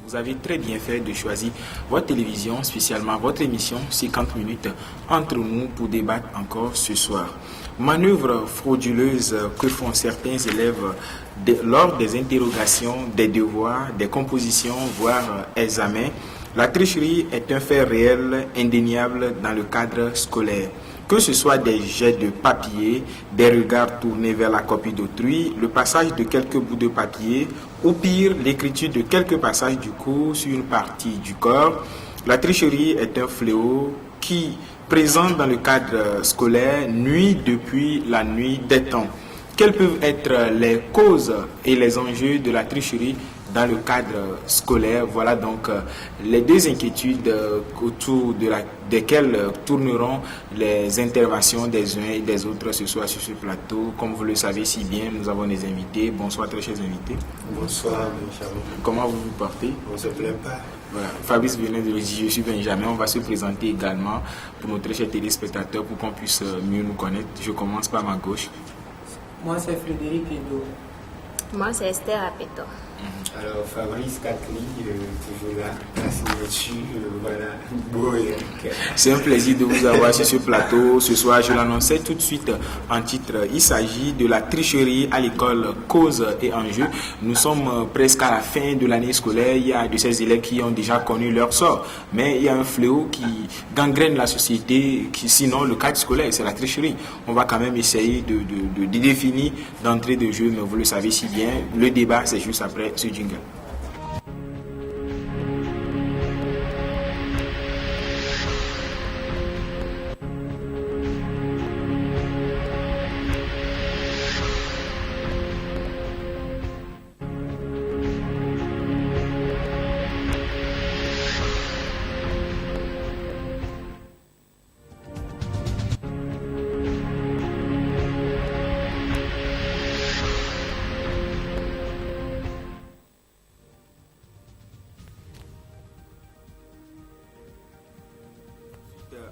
Vous avez très bien fait de choisir votre télévision, spécialement votre émission 50 minutes entre nous pour débattre encore ce soir. Manœuvre frauduleuse que font certains élèves lors des interrogations, des devoirs, des compositions, voire examens. La tricherie est un fait réel, indéniable dans le cadre scolaire. Que ce soit des jets de papier, des regards tournés vers la copie d'autrui, le passage de quelques bouts de papier, ou pire, l'écriture de quelques passages du cours sur une partie du corps, la tricherie est un fléau qui, présent dans le cadre scolaire, nuit depuis la nuit des temps. Quelles peuvent être les causes et les enjeux de la tricherie dans le cadre scolaire? Voilà donc les deux inquiétudes autour desquelles tourneront les interventions des uns et des autres ce soir sur ce plateau. Comme vous le savez si bien, nous avons des invités. Bonsoir très chers invités. Bonsoir, Benjamin. Comment vous vous portez? On ne se plaint pas. Voilà. Fabrice venait de le dire, je suis Benjamin. On va se présenter également pour nos très chers téléspectateurs pour qu'on puisse mieux nous connaître. Je commence par ma gauche. Moi, c'est Frédéric Edo. Moi, c'est Esther Apeto. Alors, Fabrice Catherine, toujours là, la signature, voilà, beau. C'est un plaisir de vous avoir sur ce plateau. Ce soir, je l'annonçais tout de suite en titre. Il s'agit de la tricherie à l'école, cause et enjeu. Nous sommes presque à la fin de l'année scolaire. Il y a de ces élèves qui ont déjà connu leur sort. Mais il y a un fléau qui gangrène la société, sinon le cadre scolaire, c'est la tricherie. On va quand même essayer de définir d'entrée de jeu, mais vous le savez si bien, le débat, c'est juste après ce jingle.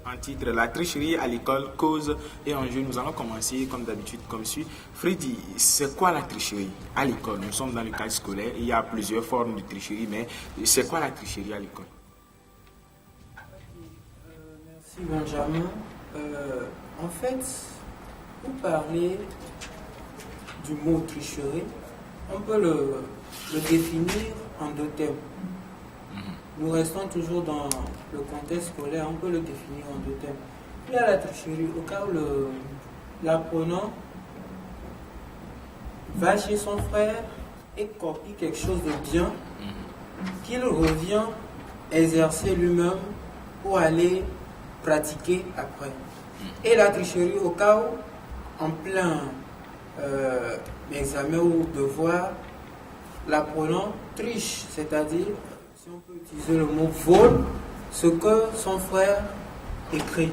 En titre, la tricherie à l'école, cause et enjeu. Nous allons commencer comme d'habitude comme suit. Freddy, c'est quoi la tricherie à l'école? Nous sommes dans le cadre scolaire, il y a plusieurs formes de tricherie, mais c'est quoi la tricherie à l'école? Merci Benjamin. En fait, pour parler du mot tricherie, on peut le définir en deux thèmes. Nous restons toujours dans le contexte scolaire, on peut le définir en deux thèmes. Il y a la tricherie, au cas où l'apprenant va chez son frère et copie quelque chose de bien qu'il revient exercer lui-même pour aller pratiquer après. Et la tricherie, au cas où, en plein examen ou devoir, l'apprenant triche, c'est-à-dire, si on peut utiliser le mot vol, ce que son frère écrit.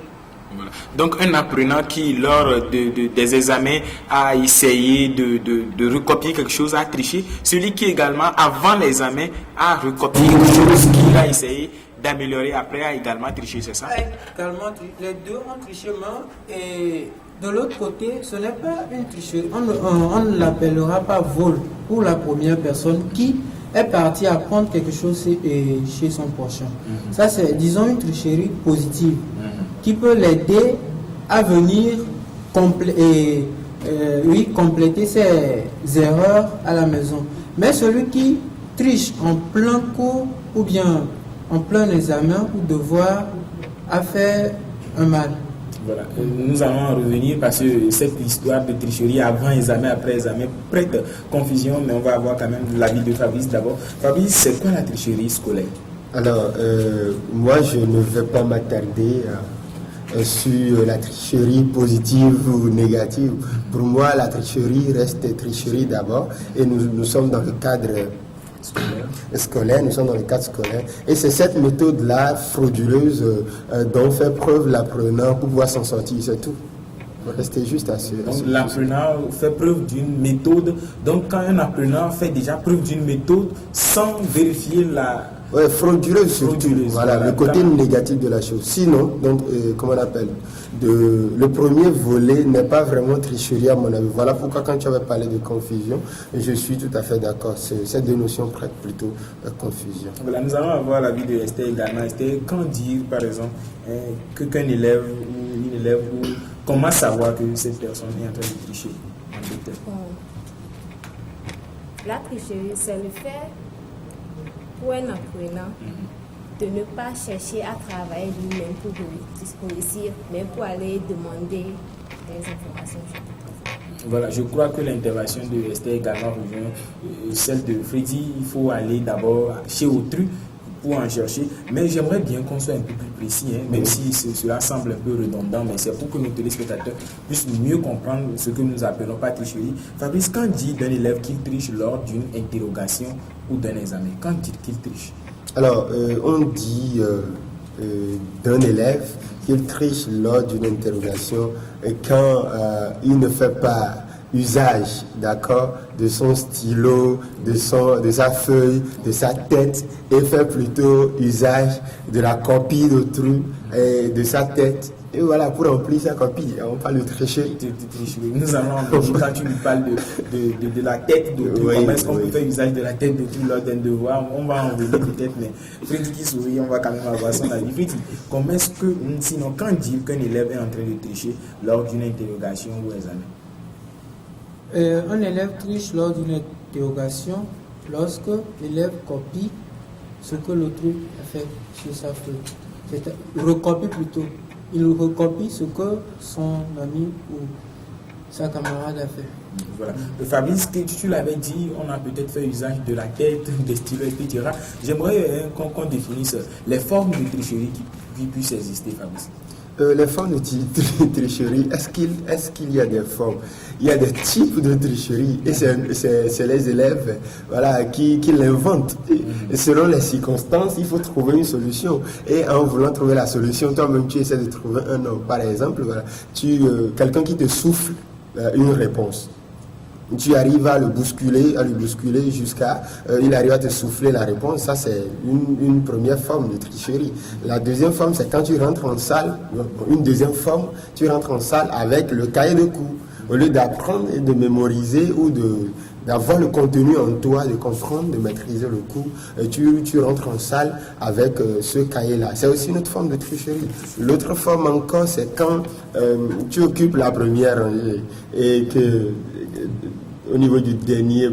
Voilà. Donc un apprenant qui, lors des examens, a essayé de recopier quelque chose, a triché. Celui qui également, avant l'examen, a recopié quelque chose qu'il a essayé d'améliorer après, a également triché, c'est ça? Également, les deux ont triché, et de l'autre côté, ce n'est pas une tricherie. On ne l'appellera pas vol pour la première personne qui est parti apprendre quelque chose chez son prochain. Ça, c'est, disons, une tricherie positive qui peut l'aider à venir compléter ses erreurs à la maison. Mais celui qui triche en plein cours ou bien en plein examen ou devoir a fait un mal. Voilà. Nous allons en revenir parce que cette histoire de tricherie avant examen, après examen, prête confusion, mais on va avoir quand même l'avis de Fabrice d'abord. Fabrice, c'est quoi la tricherie scolaire? Alors, moi, je ne vais pas m'attarder sur la tricherie positive ou négative. Pour moi, la tricherie reste tricherie d'abord, et nous sommes dans le cadre scolaire, nous sommes dans le cadre scolaire, et c'est cette méthode-là frauduleuse dont fait preuve l'apprenant pour pouvoir s'en sortir, c'est tout. Restez juste à ce. Donc l'apprenant fait preuve d'une méthode. Donc quand un apprenant fait déjà preuve d'une méthode sans vérifier Ouais, frauduleuse surtout. Frauduleuse, Voilà, voilà. le côté négatif de la chose. Sinon, donc, comment on appelle le premier volet n'est pas vraiment tricherie à mon avis. Voilà pourquoi quand tu avais parlé de confusion, je suis tout à fait d'accord. Ces deux notions prêtent plutôt confusion. Voilà, nous allons avoir l'avis de Esther également. Esther, quand dire par exemple qu'un élève ou une élève, ou comment savoir que cette personne est en train de tricher en fait? Bon. La tricherie, c'est le fait pour un apprenant de ne pas chercher à travailler lui-même pour réussir, mais pour aller demander des informations. Voilà, je crois que l'intervention de Esther également rejoint celle de Freddy. Il faut aller d'abord chez autrui pour en chercher. Mais j'aimerais bien qu'on soit un peu plus précis, hein, même si cela semble un peu redondant, mais c'est pour que nos téléspectateurs puissent mieux comprendre ce que nous appelons pas tricherie. Fabrice, quand dit d'un élève qu'il triche lors d'une interrogation ou d'un examen, quand dit qu'il triche? Alors, on dit d'un élève qu'il triche lors d'une interrogation quand il ne fait pas usage, d'accord, de son stylo, de sa feuille, de sa tête, et fait plutôt usage de la copie d'autrui et de sa tête. Et voilà, pour remplir sa copie, on parle de tricherie. Nous allons en venir quand tu nous parles de la tête d'autrui. Oui, comment est-ce qu'on oui. peut faire usage de la tête d'autrui lors d'un devoir? On va en venir peut-être, mais Freddy qui sourit, on va quand même avoir son avis. Freddy, comment est-ce que, sinon, quand dire qu'un élève est en train de tricher lors d'une interrogation ou examen? Un élève triche lors d'une interrogation lorsque l'élève copie ce que l'autrui a fait sur sa feuille. Recopie plutôt. Il recopie ce que son ami ou sa camarade a fait. Voilà. Fabrice, tu l'avais dit, on a peut-être fait usage de la tête, des stylos, etc. J'aimerais qu'on définisse les formes de tricherie qui puissent exister, Fabrice. Les formes de tricherie, est-ce qu'il y a des formes? Il y a des types de tricherie et c'est les élèves voilà, qui l'inventent. Et selon les circonstances, il faut trouver une solution. Et en voulant trouver la solution, toi-même tu essaies de trouver un nom. Par exemple, voilà, quelqu'un qui te souffle une réponse. Tu arrives à le bousculer jusqu'à il arrive à te souffler la réponse. Ça, c'est une première forme de tricherie. La deuxième forme, c'est quand tu rentres en salle. Une deuxième forme, tu rentres en salle avec le cahier de cours. Au lieu d'apprendre et de mémoriser ou d'avoir le contenu en toi, de comprendre, de maîtriser le cours, tu rentres en salle avec ce cahier-là. C'est aussi une autre forme de tricherie. L'autre forme encore, c'est quand tu occupes la première rangée et que au niveau du dernière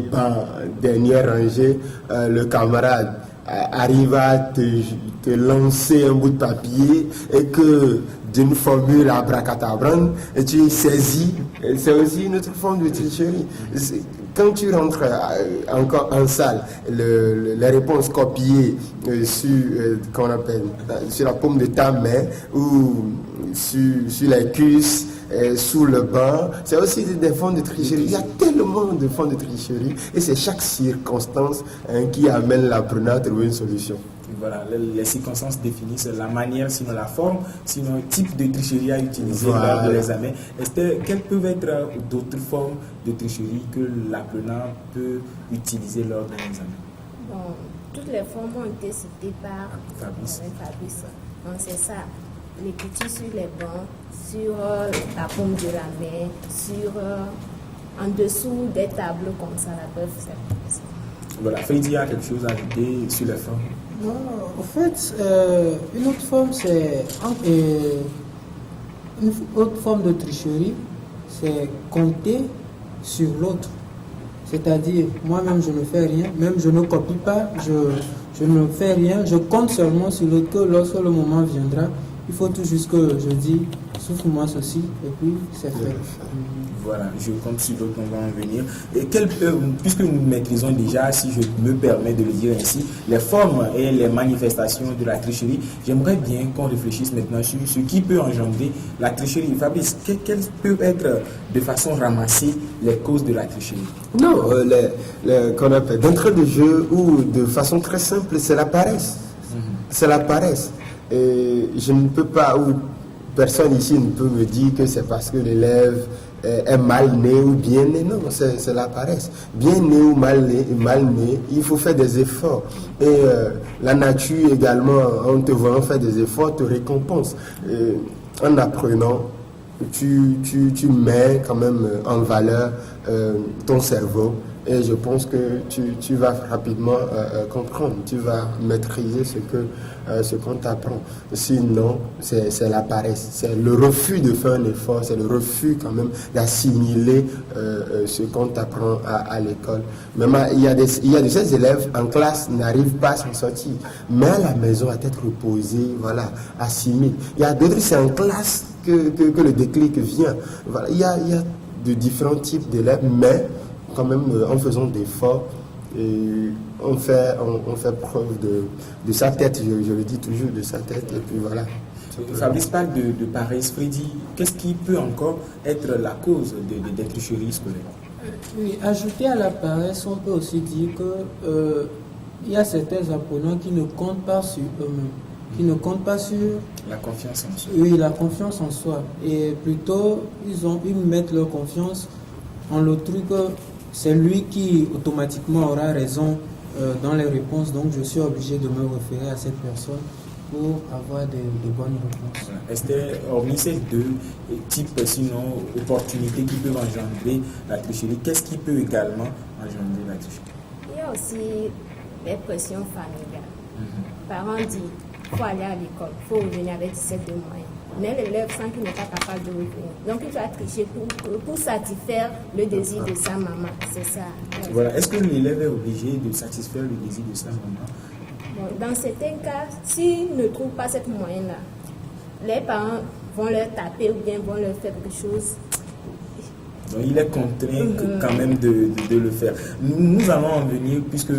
rangée, le camarade arrive à te lancer un bout de papier et que d'une formule abracadabrante, et tu saisis, c'est aussi une autre forme de tricherie. Quand tu rentres encore en salle, les réponses copiées sur la paume de ta main ou sur les cuisses, sous le banc, c'est aussi des formes de tricherie. Il y a tellement de formes de tricherie et c'est chaque circonstance qui amène l'apprenant à trouver une solution. Voilà, les circonstances définissent la manière, sinon la forme, sinon le type de tricherie à utiliser Voilà. lors de l'examen. Quelles peuvent être d'autres formes de tricherie que l'apprenant peut utiliser lors d'un examen? Bon, toutes les formes ont été citées par Fabrice. Donc c'est ça, l'écriture sur les bancs, sur la paume de la main, en dessous des tableaux comme ça, la preuve, c'est. Voilà, Freddy a quelque chose à ajouter sur les formes. Non, en fait, une autre forme, une autre forme de tricherie, c'est compter sur l'autre. C'est-à-dire, moi-même, je ne fais rien, même je ne copie pas, je ne fais rien, je compte seulement sur l'autre que lorsque le moment viendra, il faut tout juste que je dis, souffle-moi ceci, et puis c'est fait. Voilà, je compte sur d'autres, on va en venir. Et puisque nous maîtrisons déjà, si je me permets de le dire ainsi, les formes et les manifestations de la tricherie, j'aimerais bien qu'on réfléchisse maintenant sur ce qui peut engendrer la tricherie. Fabrice, quelles peuvent être de façon ramassée les causes de la tricherie? Non, qu'on appelle d'entrée de jeu ou de façon très simple, c'est la paresse. C'est la paresse. Et je ne peux pas, ou personne ici ne peut me dire que c'est parce que l'élève est mal né ou bien né. Non, c'est la paresse. Bien né ou mal né, il faut faire des efforts. Et la nature également, en te voyant faire des efforts, te récompense. En apprenant, tu mets quand même en valeur ton cerveau. Et je pense que tu vas rapidement comprendre, tu vas maîtriser ce qu'on t'apprend. Sinon, c'est la paresse, c'est le refus de faire un effort, c'est le refus quand même d'assimiler ce qu'on t'apprend à l'école. Même il y a de ces élèves en classe n'arrivent pas à s'en sortir, mais à la maison, à tête reposée, voilà, assimile. Il y a d'autres, c'est en classe que le déclic vient. Voilà, il y a de différents types d'élèves, mais quand même en faisant d'efforts, on fait preuve de sa tête, je le dis toujours, de sa tête, et puis voilà. Fabrice parle de paresse. Freddy, qu'est-ce qui peut encore être la cause des tricheries scolaires? Oui, ajouter à la paresse, on peut aussi dire que il y a certains apprenants qui ne comptent pas sur eux-mêmes, qui ne comptent pas sur la confiance en soi. Oui, la confiance en soi. Et plutôt, ils mettent leur confiance en l'autrui, que c'est lui qui automatiquement aura raison dans les réponses, donc je suis obligé de me référer à cette personne pour avoir de bonnes réponses. Esther, hormis ces deux types, sinon opportunités qui peuvent engendrer la tricherie, qu'est-ce qui peut également engendrer la tricherie? Il y a aussi les pressions familiales. Parents disent il faut aller à l'école, il faut revenir avec 17 de moyenne. Mais l'élève sent qu'il n'est pas capable de revenir. Donc il doit tricher pour satisfaire le désir de sa maman. C'est ça. Voilà. Est-ce que l'élève est obligé de satisfaire le désir de sa maman? Bon, dans certains cas, s'il ne trouve pas cette moyenne-là, les parents vont leur taper ou bien vont leur faire quelque chose. Donc il est contraint quand même de le faire. Nous allons en venir, puisque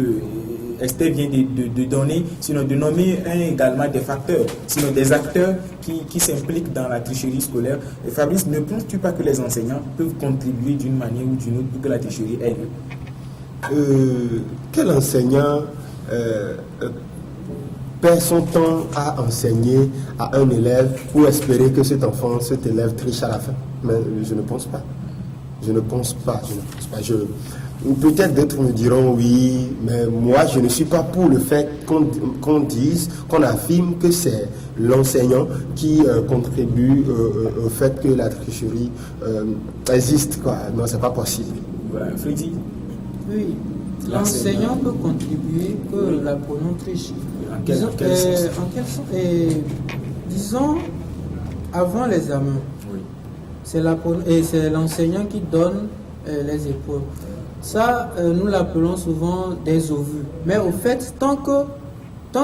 Esther vient de donner, sinon de nommer également des facteurs, sinon des acteurs qui s'impliquent dans la tricherie scolaire. Et Fabrice, ne penses-tu pas que les enseignants peuvent contribuer d'une manière ou d'une autre pour que la tricherie ait lieu? Quel enseignant perd son temps à enseigner à un élève pour espérer que cet élève triche à la fin? Mais je ne pense pas. Je ne pense pas. Peut-être d'autres me diront oui, mais moi je ne suis pas pour le fait qu'on affirme que c'est l'enseignant qui contribue au fait que la tricherie existe, quoi. Non, c'est pas possible. Voilà, Freddy. Oui, l'enseignant peut contribuer que l'apprenant triche. En quel sens? Disons, avant l'examen, oui. C'est l'enseignant qui donne les épreuves. Ça, nous l'appelons souvent des ovus. Mais au fait, tant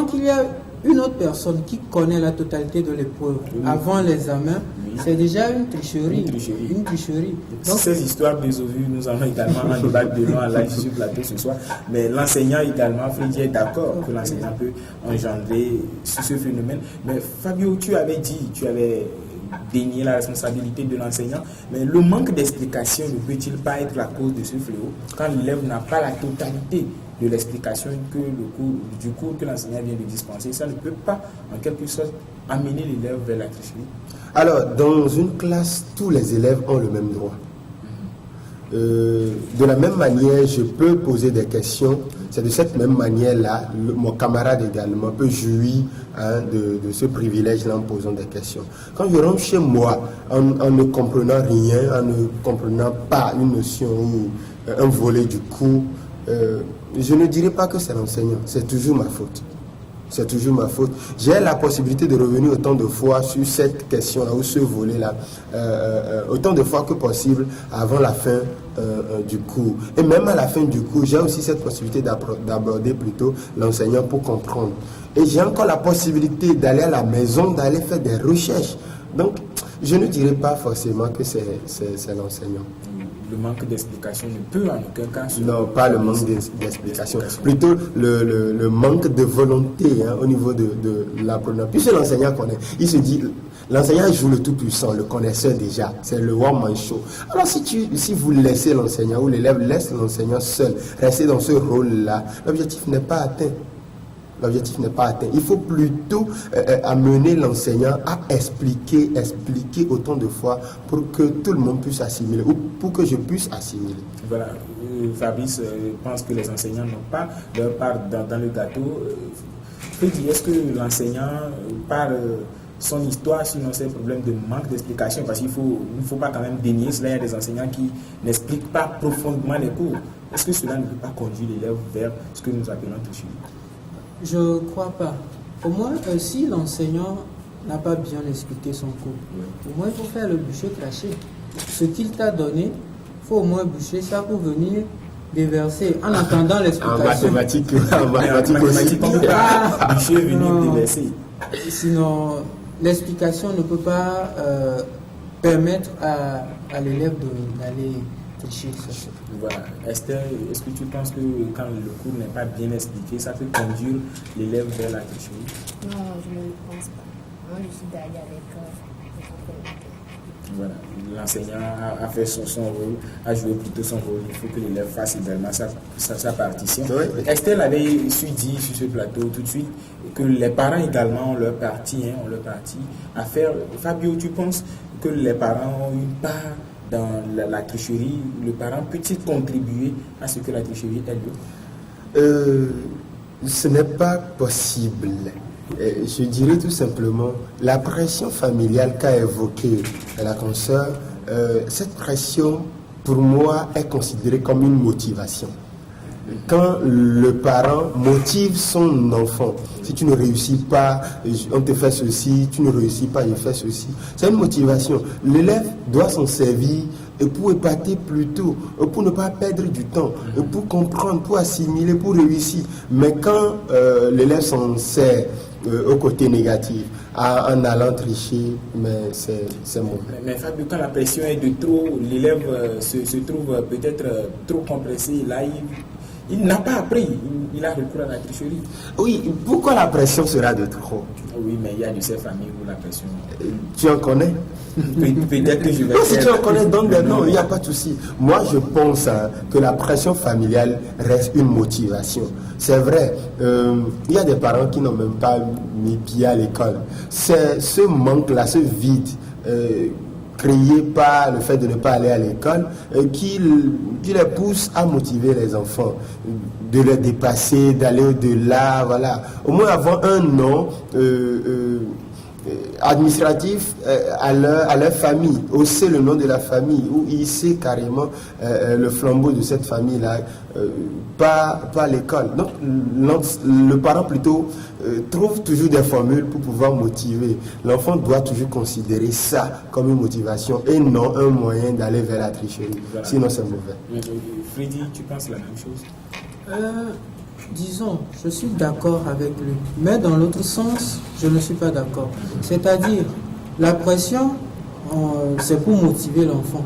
qu'il y a une autre personne qui connaît la totalité de l'épreuve avant l'examen, c'est déjà une tricherie. Une tricherie. Donc, ces histoires des ovus, nous allons également en débattre de long en live sur le plateau ce soir. Mais l'enseignant également, Freddy est d'accord que l'enseignant peut engendrer ce phénomène. Mais Fabio, tu avais dénier la responsabilité de l'enseignant, mais le manque d'explication ne peut-il pas être la cause de ce fléau quand l'élève n'a pas la totalité de l'explication du cours que l'enseignant vient de dispenser? Ça ne peut pas, en quelque sorte, amener l'élève vers la tricherie. Alors, dans une classe, tous les élèves ont le même droit. De la même manière, je peux poser des questions. C'est de cette même manière-là, mon camarade également peut jouir de ce privilège-là en posant des questions. Quand je rentre chez moi, en ne comprenant rien, en ne comprenant pas une notion ou un volet du cours, je ne dirais pas que c'est l'enseignant, c'est toujours ma faute. C'est toujours ma faute. J'ai la possibilité de revenir autant de fois sur cette question-là ou ce volet-là, autant de fois que possible avant la fin du cours. Et même à la fin du cours, j'ai aussi cette possibilité d'aborder plutôt l'enseignant pour comprendre. Et j'ai encore la possibilité d'aller à la maison, d'aller faire des recherches. Donc, je ne dirais pas forcément que c'est l'enseignant. Le manque d'explication ne peut en aucun cas... Non, pas le manque d'explication. Plutôt le manque de volonté au niveau de l'apprenant. Puisque l'enseignant connaît, il se dit, l'enseignant joue le tout-puissant, le connaisseur déjà. C'est le one-man show. Alors si vous laissez l'enseignant ou l'élève laisse l'enseignant seul, rester dans ce rôle-là, l'objectif n'est pas atteint. l'objectif n'est pas atteint. Il faut plutôt amener l'enseignant à expliquer autant de fois pour que tout le monde puisse assimiler, ou pour que je puisse assimiler. Voilà, Fabrice pense que les enseignants n'ont pas leur part dans le gâteau. Est-ce que l'enseignant parle son histoire, sinon c'est un problème de manque d'explication, parce qu'il ne faut pas quand même dénier cela. Il y a des enseignants qui n'expliquent pas profondément les cours. Est-ce que cela ne peut pas conduire l'élève vers ce que nous appelons tricherie? Je ne crois pas. Au moins, si l'enseignant n'a pas bien expliqué son cours, au moins il faut faire le bûcher craché. Ce qu'il t'a donné, il faut au moins bûcher ça pour venir déverser en attendant l'explication. En mathématiques aussi. On ne peut pas bûcher venir déverser. Sinon, l'explication ne peut pas permettre à l'élève d'aller tricher. Voilà. Esther, est-ce que tu penses que quand le cours n'est pas bien expliqué, ça peut conduire l'élève vers la tricherie? Non, je ne le pense pas. Moi, je suis d'aller avec voilà. L'enseignant a fait son rôle, a joué plutôt son rôle. Il faut que l'élève fasse également sa partition. Oui. Esther avait su dire sur ce plateau tout de suite que les parents également ont leur partie à faire. Fabio, tu penses que les parents ont une part dans la tricherie? Le parent peut-il contribuer à ce que la tricherie ait lieu? Ce n'est pas possible. Je dirais tout simplement la pression familiale qu'a évoquée la consoeur. Cette pression, pour moi, est considérée comme une motivation. Quand le parent motive son enfant, si tu ne réussis pas, on te fait ceci, tu ne réussis pas, il fait ceci. C'est une motivation. L'élève doit s'en servir pour épater plutôt, pour ne pas perdre du temps, pour comprendre, pour assimiler, pour réussir. Mais quand l'élève s'en sert au côté négatif, en allant tricher, mais c'est mauvais. Mais Fabio, quand la pression est de trop, l'élève se trouve peut-être trop compressé. Là, il n'a pas appris, il a recours à la tricherie. Oui, pourquoi la pression sera de trop? Oui, mais il y a de ces familles où la pression... Tu en connais? Peut-être que je vais... Non, si tu en connais, donne des noms, il n'y a pas de souci. Moi, je pense que la pression familiale reste une motivation. C'est vrai, il y a des parents qui n'ont même pas mis pied à l'école. C'est ce manque-là, ce vide créé par le fait de ne pas aller à l'école qui les pousse à motiver les enfants, de les dépasser, d'aller au-delà, voilà. Au moins avoir un nom administratif à leur famille, hausser le nom de la famille, ou hisser carrément le flambeau de cette famille-là, pas l'école. Donc le parent plutôt trouve toujours des formules pour pouvoir motiver. L'enfant doit toujours considérer ça comme une motivation et non un moyen d'aller vers la tricherie. Voilà. Sinon c'est mauvais. Freddy, tu penses la même chose? Disons, je suis d'accord avec lui, mais dans l'autre sens, je ne suis pas d'accord. C'est-à-dire, la pression, c'est pour motiver l'enfant.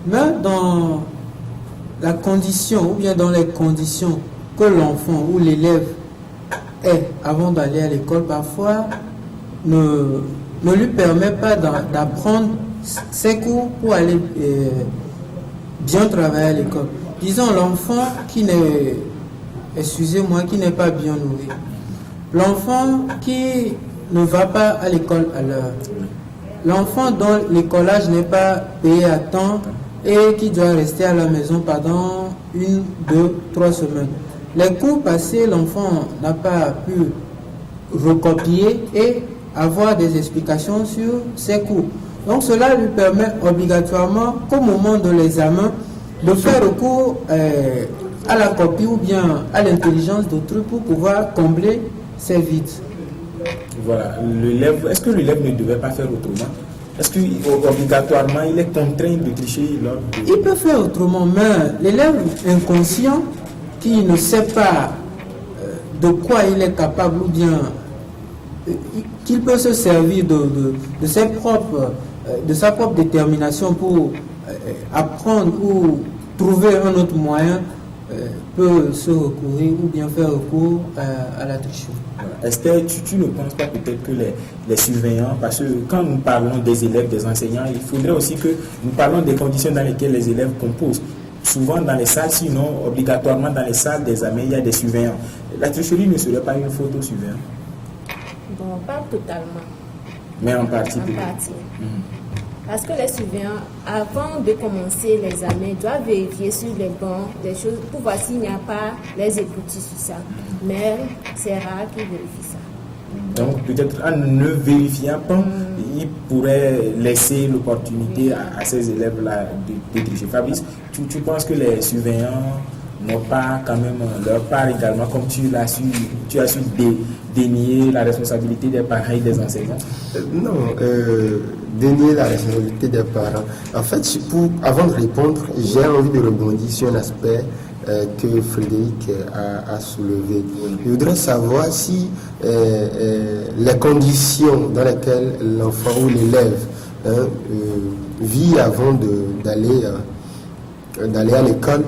Mais dans la condition, ou bien dans les conditions que l'enfant ou l'élève est avant d'aller à l'école, parfois ne lui permet pas d'apprendre ses cours pour aller bien travailler à l'école. Disons, l'enfant qui n'est... Excusez-moi, qui n'est pas bien nourri. L'enfant qui ne va pas à l'école à l'heure. L'enfant dont l'écolage n'est pas payé à temps et qui doit rester à la maison pendant 1, 2, 3 semaines. Les cours passés, l'enfant n'a pas pu recopier et avoir des explications sur ses cours. Donc cela lui permet obligatoirement qu'au moment de l'examen, de faire recours à la copie ou bien à l'intelligence d'autrui pour pouvoir combler ces vides. Voilà. Est-ce que l'élève ne devait pas faire autrement? Est-ce qu'obligatoirement il est contraint de tricher lors de... Il peut faire autrement, mais l'élève inconscient qui ne sait pas de quoi il est capable ou bien qu'il peut se servir de sa propre détermination pour apprendre ou trouver un autre moyen, peut se recourir ou bien faire recours à la tricherie. Esther, tu ne penses pas peut-être que les surveillants, parce que quand nous parlons des élèves, des enseignants, il faudrait aussi que nous parlons des conditions dans lesquelles les élèves composent. souvent dans les salles, sinon obligatoirement dans les salles d'examen, il y a des surveillants. La tricherie ne serait pas une faute aux surveillants? Bon, pas totalement. Mais en partie. En partie. Parce que les surveillants, avant de commencer l'examen, doivent vérifier sur les bancs des choses pour voir s'il n'y a pas les écoutilles sur ça. Mais c'est rare qu'ils vérifient ça. Donc peut-être en ne vérifiant pas, ils pourraient laisser l'opportunité à ces élèves-là de tricher. Fabrice, tu penses que les surveillants n'ont pas quand même leur part également, comme tu as su dénier la responsabilité des parents et des enseignants? Non, dénier la responsabilité des parents. En fait, avant de répondre, j'ai envie de rebondir sur un aspect que Frédéric a soulevé. Je voudrais savoir si les conditions dans lesquelles l'enfant ou l'élève vit avant d'aller à l'école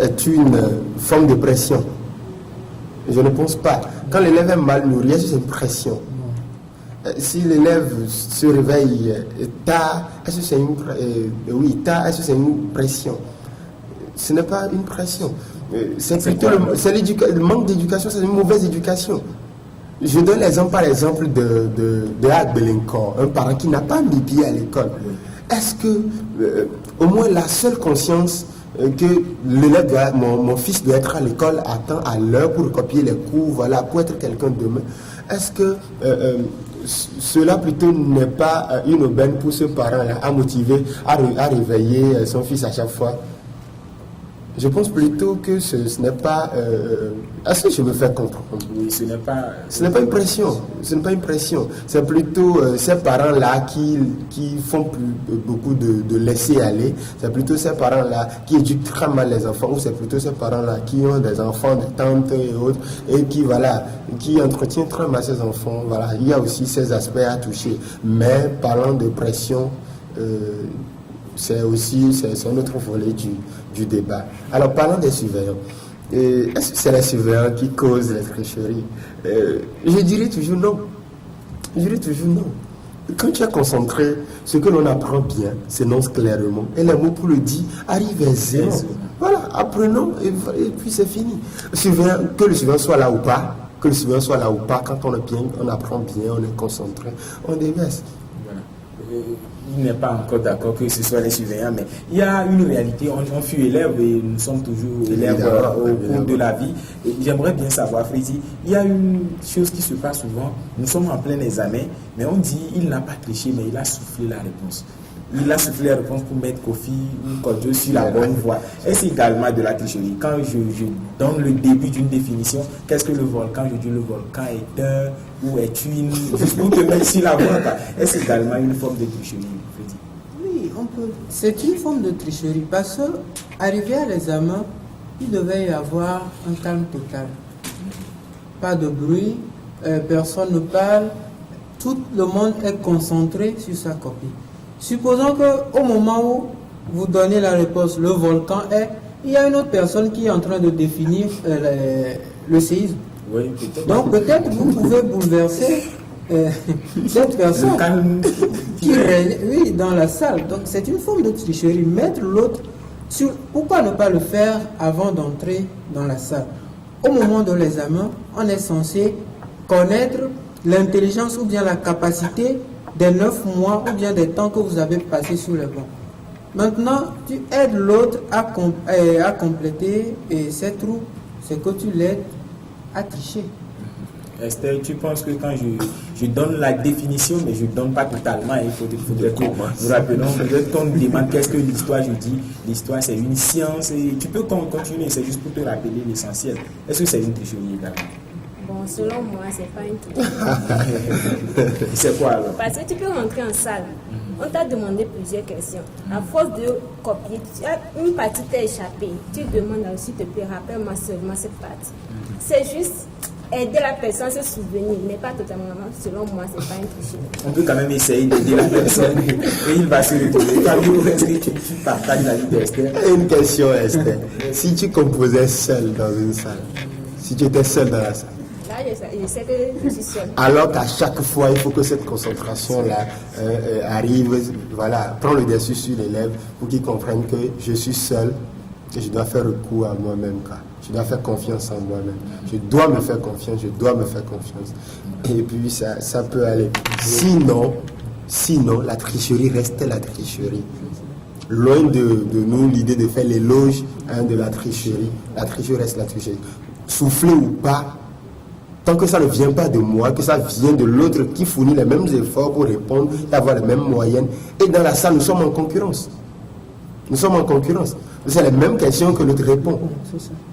est une forme de pression. Je ne pense pas. Quand l'élève est mal nourri, c'est une pression. Si l'élève se réveille tard, est-ce que c'est une pression? Ce n'est pas une pression. C'est plutôt le manque d'éducation, c'est une mauvaise éducation. Je donne l'exemple par exemple de Agbelencourt, un parent qui n'a pas mis pied à l'école. Est-ce que au moins la seule conscience que l'élève, mon fils doit être à l'école à temps, à l'heure pour copier les cours, voilà, pour être quelqu'un de demain, est-ce que cela plutôt n'est pas une aubaine pour ce parent-là à motiver, à réveiller son fils à chaque fois? Je pense plutôt que ce n'est pas... Est-ce que je me fais comprendre? Oui, ce n'est pas une pression. Ce n'est pas une pression. C'est plutôt ces parents-là qui font beaucoup de laisser aller. C'est plutôt ces parents-là qui éduquent très mal les enfants. Ou c'est plutôt ces parents-là qui ont des enfants, des tantes et autres. Et qui entretiennent très mal ces enfants. Voilà. Il y a aussi ces aspects à toucher. Mais parlant de pression... c'est un autre volet du débat. Alors, parlons des surveillants. Est-ce que c'est les surveillants qui causent les tricheries? Je dirais toujours non. Quand tu es concentré, ce que l'on apprend bien s'énonce clairement. Et les mots pour le dire arrivent à zéro. Voilà, apprenons et puis c'est fini. Que le surveillant soit là ou pas, quand on est bien, on apprend bien, on est concentré, on déverse. Il n'est pas encore d'accord que ce soit les surveillants, mais il y a une réalité. On fut élèves et nous sommes toujours élèves au cours de la vie. Et j'aimerais bien savoir, Frédéric, il y a une chose qui se passe souvent. Nous sommes en plein examen, mais on dit il n'a pas triché, mais il a soufflé la réponse. Il a soufflé la réponse pour mettre Kofi ou Kodjo sur la bonne voie. Et c'est également de la tricherie. Quand je donne le début d'une définition, qu'est-ce que le volcan? Je dis le volcan est un ou est une, juste pour te mettre sur la voie. Est-ce également une forme de tricherie? Oui, c'est une forme de tricherie parce que, arrivé à l'examen, il devait y avoir un calme total. Pas de bruit, personne ne parle, tout le monde est concentré sur sa copie. Supposons qu'au moment où vous donnez la réponse, le volcan est, il y a une autre personne qui est en train de définir le séisme. Oui, peut-être. Donc peut-être vous pouvez bouleverser cette personne qui est dans la salle. Donc c'est une forme de tricherie. Mettre l'autre sur... Pourquoi ne pas le faire avant d'entrer dans la salle? Au moment de l'examen, on est censé connaître l'intelligence ou bien la capacité des 9 mois ou bien des temps que vous avez passé sur le banc. Maintenant, tu aides l'autre à compléter ces trous. C'est que tu l'aides à tricher. Esther, tu penses que quand je donne la définition, mais je ne donne pas totalement, il faudrait que nous rappelons, peut-être qu'on nous demande qu'est-ce que l'histoire, je dis, l'histoire c'est une science, et tu peux continuer, c'est juste pour te rappeler l'essentiel. Est-ce que c'est une tricherie également? Bon, selon moi, c'est pas une tricherie. C'est quoi alors? Parce que tu peux rentrer en salle. On t'a demandé plusieurs questions. À force de copier, une partie t'a échappé. Tu demandes, s'il te plaît, rappelle-moi seulement cette partie. C'est juste aider la personne à se souvenir, mais pas totalement. Selon moi, c'est pas une tricherie. On peut quand même essayer d'aider la personne et il va se retrouver. Fabio, est-ce que tu partages la vie d'Esther? Une question, Esther. Si tu composais seul dans une salle, si tu étais seul dans la salle, Là, je sais que je suis seule. Alors qu'à chaque fois, il faut que cette concentration-là arrive, voilà, prend le dessus sur l'élève pour qu'il comprenne que je suis seul et je dois faire recours à moi-même. Je dois faire confiance en moi-même. Je dois me faire confiance, je dois me faire confiance. Et puis ça peut aller. Sinon, la tricherie reste la tricherie. Loin de nous l'idée de faire l'éloge de la tricherie. La tricherie reste la tricherie. Souffler ou pas, tant que ça ne vient pas de moi, que ça vient de l'autre qui fournit les mêmes efforts pour répondre, d'avoir les mêmes moyennes. Et dans la salle, nous sommes en concurrence. Nous sommes en concurrence. C'est les mêmes questions que l'autre répond.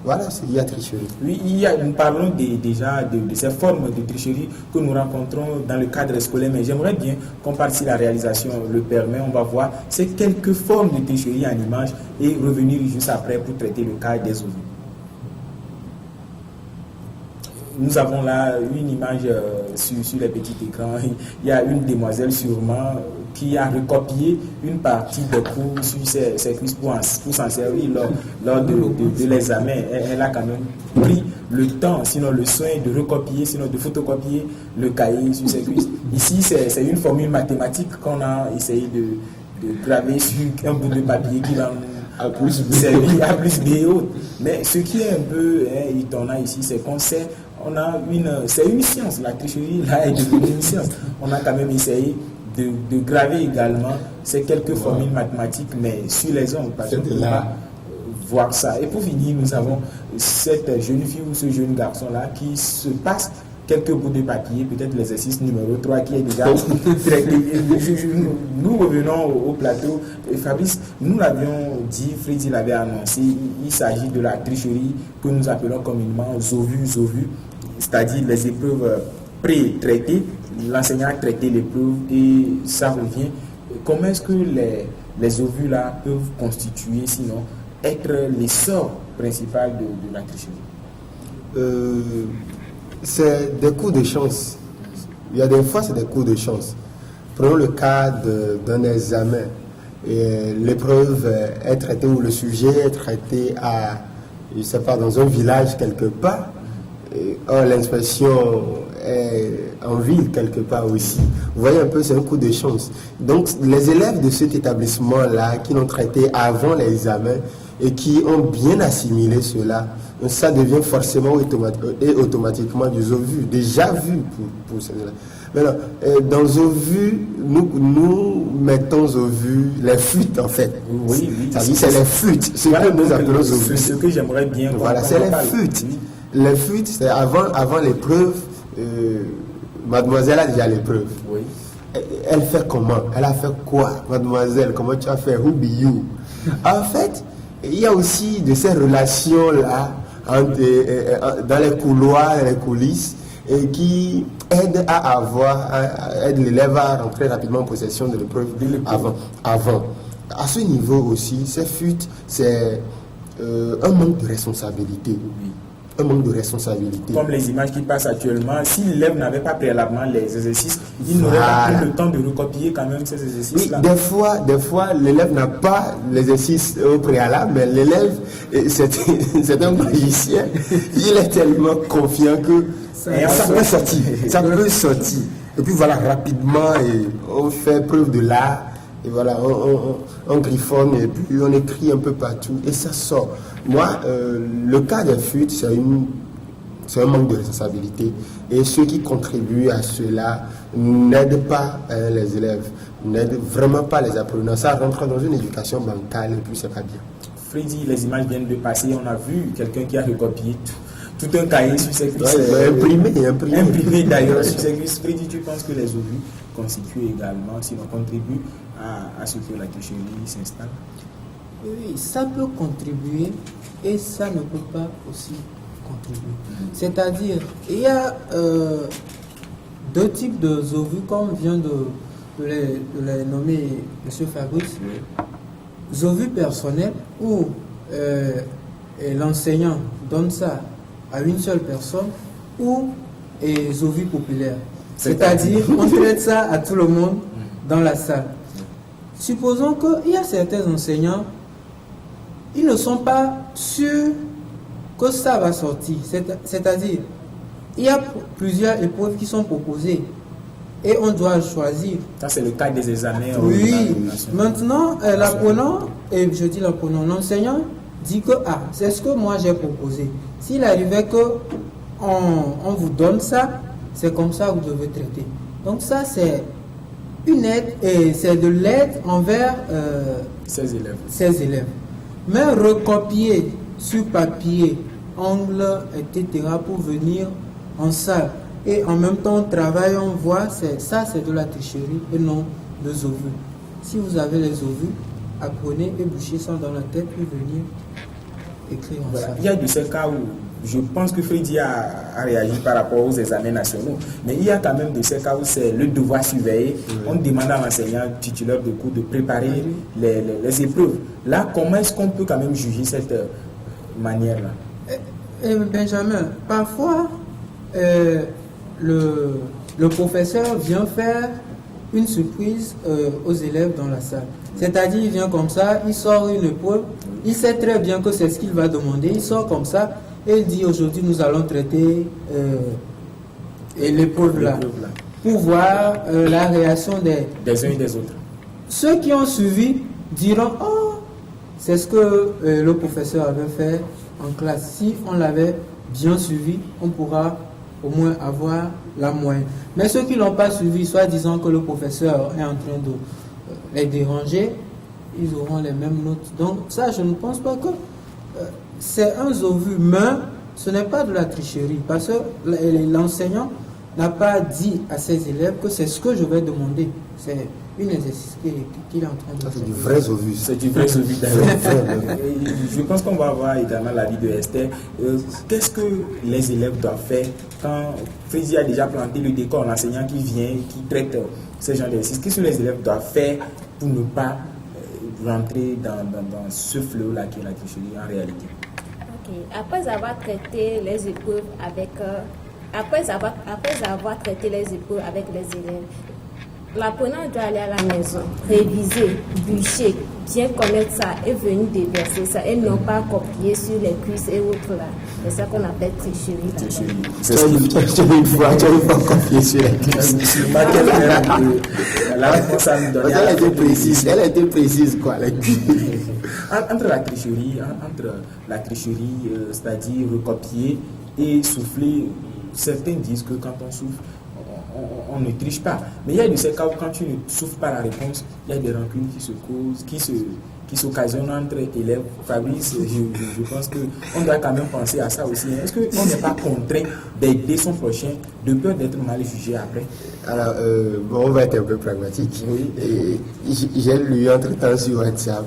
Voilà, il y a tricherie. Oui, nous parlons déjà de ces formes de tricherie que nous rencontrons dans le cadre scolaire, mais j'aimerais bien qu'on parte, si la réalisation le permet, on va voir ces quelques formes de tricherie en images et revenir juste après pour traiter le cas des ovules. Nous avons là une image sur les petits écrans. Il y a une demoiselle sûrement qui a recopié une partie des cours sur ses cuisses pour s'en servir lors de l'examen. Elle a quand même pris le temps, sinon le soin de recopier, sinon de photocopier le cahier sur ses cuisses. Ici, c'est une formule mathématique qu'on a essayé de graver sur un bout de papier qui va à plus B et autres. Mais ce qui est un peu étonnant ici, c'est qu'on sait, c'est une science, la tricherie là est devenue une science. On a quand même essayé de graver également ces quelques formules mathématiques, mais sur les ongles, parce qu'on ne peut pas voir ça. Et pour finir, nous avons cette jeune fille ou ce jeune garçon-là qui se passe quelques bouts de papier, peut-être l'exercice numéro 3 qui est déjà traité. Nous revenons au plateau. Et Fabrice, nous l'avions dit, Freddy l'avait annoncé, il s'agit de la tricherie que nous appelons communément Zovu, c'est-à-dire les épreuves pré-traitées. L'enseignant a traité l'épreuve et ça revient. Comment est-ce que les ovus là peuvent constituer, sinon être l'essor principal de la tricherie? C'est des coups de chance. Il y a des fois, c'est des coups de chance. Prenons le cas d'un examen. Et l'épreuve est traitée ou le sujet est traité je ne sais pas, dans un village quelque part. Or, l'inspection est en ville quelque part aussi. Vous voyez un peu, c'est un coup de chance. Donc, les élèves de cet établissement-là, qui l'ont traité avant l'examen et qui ont bien assimilé cela, ça devient forcément et automatiquement du Zovu, déjà vu pour cela. Maintenant, dans Zovu, nous mettons Zovu les fuites en fait. Oui. C'est les fuites. C'est voilà, que nous appelons Zovu. Ce que j'aimerais bien. Voilà, c'est les fuites. Les fuites, c'est avant l'épreuve. Mademoiselle a déjà l'épreuve. Oui. Elle fait comment? Elle a fait quoi? Mademoiselle, comment tu as fait? Who be you? En fait, il y a aussi de ces relations-là dans les couloirs et les coulisses et qui aident aide l'élève à rentrer rapidement en possession de l'épreuve avant. À ce niveau aussi, ces fuites, c'est un manque de responsabilité. Oui. Un manque de responsabilité. Comme les images qui passent actuellement, si l'élève n'avait pas préalablement les exercices, il n'aurait pas pris le temps de recopier quand même ces exercices-là. Oui, des fois, l'élève n'a pas l'exercice au préalable, mais l'élève, c'est un magicien, il est tellement confiant que ça peut sortir. Ça peut sortir. Et puis voilà, rapidement, on fait preuve de l'art. Et voilà, on griffonne et puis on écrit un peu partout et ça sort. Moi, le cas des fuites, c'est un manque de responsabilité. Et ceux qui contribuent à cela n'aident pas les élèves, n'aident vraiment pas les apprenants. Ça rentre dans une éducation bancale et puis c'est pas bien. Freddy, les images viennent de passer. On a vu quelqu'un qui a recopié tout un cahier sur ses cuisses. Imprimé d'ailleurs sur ses cuisses. Freddy, tu penses que les ovus constituent également, sinon contribuent à ce que la tricherie s'installe? Oui, ça peut contribuer et ça ne peut pas aussi contribuer. C'est-à-dire, il y a deux types de ovus, comme vient de les nommer M. Fabrice. Zovu personnel où l'enseignant donne ça à une seule personne, ou zovu populaire. C'est-à-dire, on traite ça à tout le monde dans la salle. Supposons qu'il y a certains enseignants, ils ne sont pas sûrs que ça va sortir. C'est-à-dire, il y a plusieurs épreuves qui sont proposées et on doit choisir. Ça, c'est le cas des examens. Oui, maintenant, l'apprenant, et je dis l'apprenant, l'enseignant dit que c'est ce que moi j'ai proposé. S'il arrivait que on vous donne ça, c'est comme ça que vous devez traiter. Donc ça, c'est une aide, et c'est de l'aide envers ses élèves. Mais recopier sur papier, angle, etc., pour venir en salle, et en même temps, on travaille, on voit, c'est de la tricherie et non des ovules. Si vous avez les ovules, apprenez, ébouchez ça dans la tête, puis venir écrire en salle. Il y a de ces cas où je pense que Freddy a réagi par rapport aux examens nationaux, mais il y a quand même de ces cas où c'est le devoir surveillé. On demande à l'enseignant titulaire de cours de préparer les épreuves. Là, comment est-ce qu'on peut quand même juger cette manière-là? Benjamin, parfois, le professeur vient faire une surprise aux élèves dans la salle. C'est-à-dire, il vient comme ça, il sort une épreuve, il sait très bien que c'est ce qu'il va demander, il sort comme ça, et il dit aujourd'hui nous allons traiter l'épreuve là, pour voir la réaction des uns et des autres. Ceux qui ont suivi diront oh, c'est ce que le professeur avait fait en classe. Si on l'avait bien suivi, on pourra au moins avoir la moyenne. Mais ceux qui ne l'ont pas suivi, soit disant que le professeur est en train de les déranger, ils auront les mêmes notes. Donc ça, je ne pense pas que c'est un ovu, mais ce n'est pas de la tricherie, parce que l'enseignant n'a pas dit à ses élèves que c'est ce que je vais demander. C'est un exercice qu'il est en train de faire. C'est du vrai ovu. C'est du vrai ovu. Je pense qu'on va avoir également l'avis de Esther. Qu'est-ce que les élèves doivent faire quand Freddy a déjà planté le décor, l'enseignant qui vient, qui traite ces gens d'exercices? Qu'est-ce que les élèves doivent faire pour ne pas rentrer dans ce flot-là qui est la tricherie en réalité? Après avoir traité les épreuves avec les élèves, l'apprenant doit aller à la maison, réviser, bûcher, bien connaître ça et venir déverser ça et non pas copier sur les cuisses et autres là. C'est ça qu'on appelle tricherie. Tu as une fois copié sur les cuisses. La réponse à nous donner. Elle a été précise quoi, les cuisses. Entre la tricherie, c'est-à-dire recopier et souffler, certains disent que quand on souffle, on ne triche pas. Mais il y a de ces cas où quand tu ne souffles pas la réponse, il y a des rancunes qui s'occasionnent entre élèves. Fabrice, je pense qu'on doit quand même penser à ça aussi. Est-ce qu'on n'est pas contraint d'aider son prochain de peur d'être mal jugé après? Alors, on va être un peu pragmatique. Oui. J'ai lu entre-temps sur WhatsApp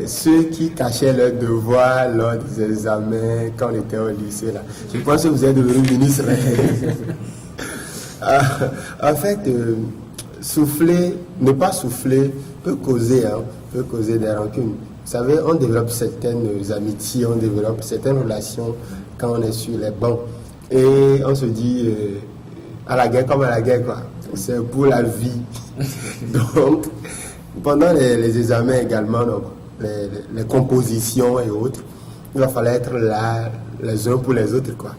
ceux qui cachaient leurs devoirs lors des examens quand on était au lycée. Là. Je pense que vous êtes devenu ministre. En fait, ne pas souffler peut causer des rancunes. Vous savez, on développe certaines amitiés, on développe certaines relations quand on est sur les bancs. Et on se dit, à la guerre comme à la guerre, quoi. C'est pour la vie. Donc, pendant les examens également, donc, les compositions et autres, il va falloir être là les uns pour les autres, quoi.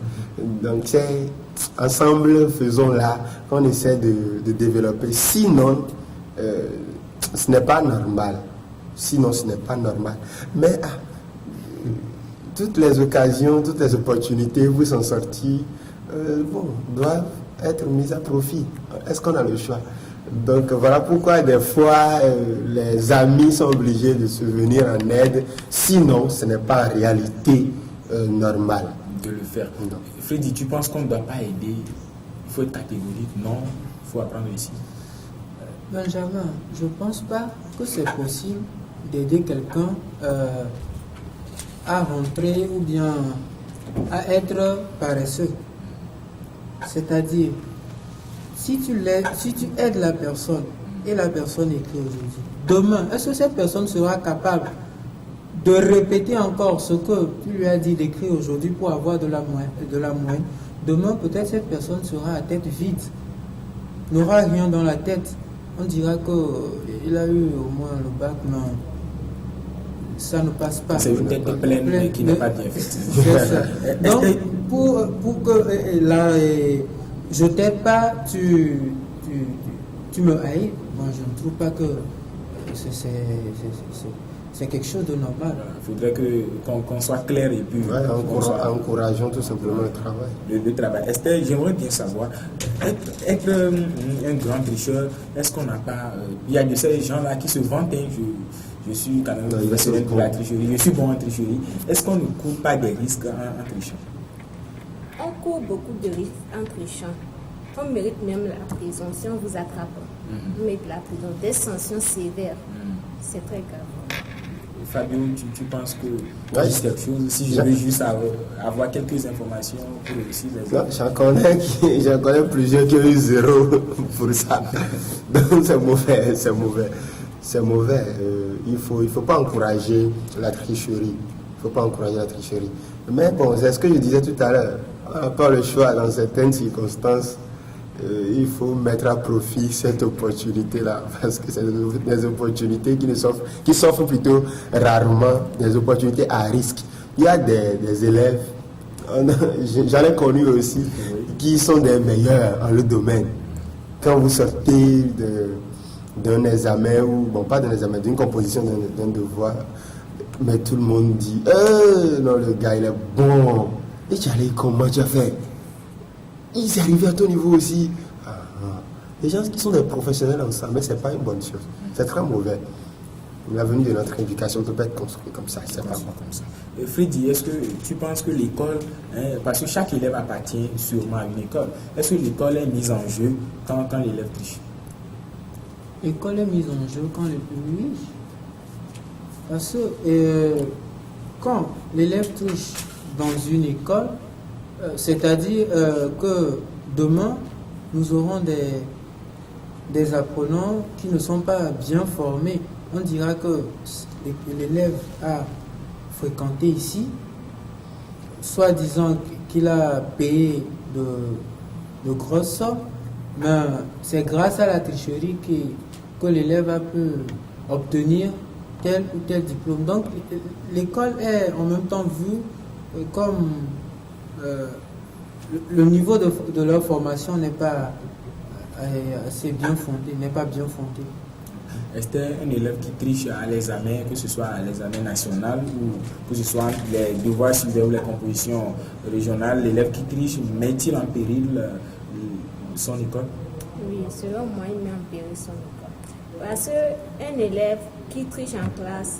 Donc, c'est ensemble, faisons là qu'on essaie de développer. Sinon, ce n'est pas normal. Mais toutes les occasions, toutes les opportunités vous sont sorties, doivent être mises à profit. Est-ce qu'on a le choix? Donc voilà pourquoi des fois les amis sont obligés de se venir en aide. Sinon, ce n'est pas en réalité normal de le faire. Non. Freddy, tu penses qu'on ne doit pas aider? Il faut être catégorique? Non, il faut apprendre ici. Benjamin, je ne pense pas que c'est possible d'aider quelqu'un à rentrer ou bien à être paresseux. C'est-à-dire, si tu aides la personne et la personne écrit aujourd'hui, demain, est-ce que cette personne sera capable de répéter encore ce que tu lui as dit d'écrire aujourd'hui pour avoir de la moyenne? Demain, peut-être cette personne sera à tête vide, n'aura rien dans la tête. On dira qu'il a eu au moins le bac, mais ça ne passe pas. C'est une tête pleine qui n'est pas bien faite. C'est ça. Donc, pour que là, je t'aide pas, tu me haïs. Moi, je ne trouve pas que c'est quelque chose de normal. Il faudrait qu'on soit clair et puis encourageons tout simplement le travail. Le travail. Esther, j'aimerais bien savoir, être un grand tricheur, est-ce qu'on n'a pas... il y a de ces gens-là qui se vantent, hein, je suis quand même professionnel pour la tricherie, je suis bon en tricherie. Est-ce qu'on ne court pas des risques en trichant? On court beaucoup de risques en trichant. On mérite même la prison si on vous attrape. On mérite la prison, des sanctions sévères. C'est très grave. Fabio, tu penses que c'est quelque chose? Si je veux juste avoir quelques informations pour réussir les autres. J'en connais plusieurs qui ont eu 0 pour ça. Donc c'est mauvais. Il faut pas encourager la tricherie. Mais bon, c'est ce que je disais tout à l'heure. On n'a pas le choix dans certaines circonstances. Il faut mettre à profit cette opportunité-là, parce que c'est des opportunités qui s'offrent plutôt rarement, des opportunités à risque. Il y a des élèves, j'en ai connu aussi, qui sont des meilleurs en le domaine. Quand vous sortez d'un examen, ou bon, pas d'un examen, d'une composition d'un devoir, mais tout le monde dit non, le gars il est bon. Et tu allais comment tu as fait? Ils arrivent à ton niveau aussi. Les gens qui sont des professionnels en ça, mais ce n'est pas une bonne chose. C'est très mauvais. L'avenir de notre éducation ne peut pas être construit comme ça. C'est pas bon comme ça. Freddy, est-ce que tu penses que l'école, parce que chaque élève appartient sûrement à une école, est-ce que l'école est mise en jeu quand l'élève triche? L'école est mise en jeu quand oui. Parce que quand l'élève triche dans une école, c'est-à-dire que demain, nous aurons des apprenants qui ne sont pas bien formés. On dira que l'élève a fréquenté ici, soit disant qu'il a payé de grosses sommes, mais c'est grâce à la tricherie que l'élève a pu obtenir tel ou tel diplôme. Donc l'école est en même temps vue comme le niveau de leur formation n'est pas assez bien fondé, Est-ce un élève qui triche à l'examen, que ce soit à l'examen national ou que ce soit les devoirs civiques ou les compositions régionales, l'élève qui triche met-il en péril son école? Oui, selon moi, il met en péril son école. Parce qu'un élève qui triche en classe,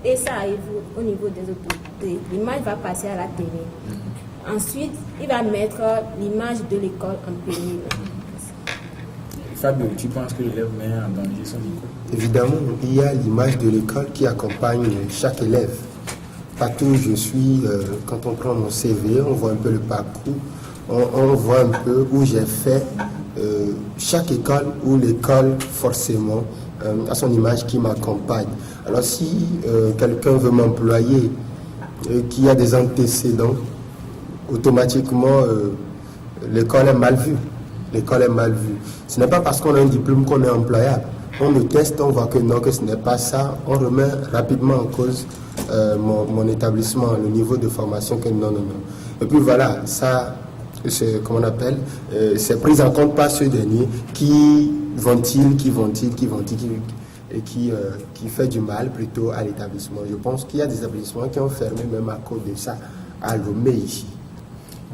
et ça arrive au niveau des autorités, l'image va passer à la télé. Ensuite, il va mettre l'image de l'école en péril. Fabio, tu penses que l'élève met en danger son école? Évidemment, il y a l'image de l'école qui accompagne chaque élève. Partout où je suis, quand on prend mon CV, on voit un peu le parcours, on voit un peu où j'ai fait. Chaque école ou l'école, forcément, a son image qui m'accompagne. Alors si quelqu'un veut m'employer, qui a des antécédents, automatiquement, l'école est mal vue. Ce n'est pas parce qu'on a un diplôme qu'on est employable. On le teste, on voit que non, que ce n'est pas ça. On remet rapidement en cause mon établissement, le niveau de formation que non. Et puis voilà, ça, c'est comment on appelle, c'est pris en compte par ceux derniers qui ventilent et qui fait du mal plutôt à l'établissement. Je pense qu'il y a des établissements qui ont fermé même à cause de ça, à Lomé ici.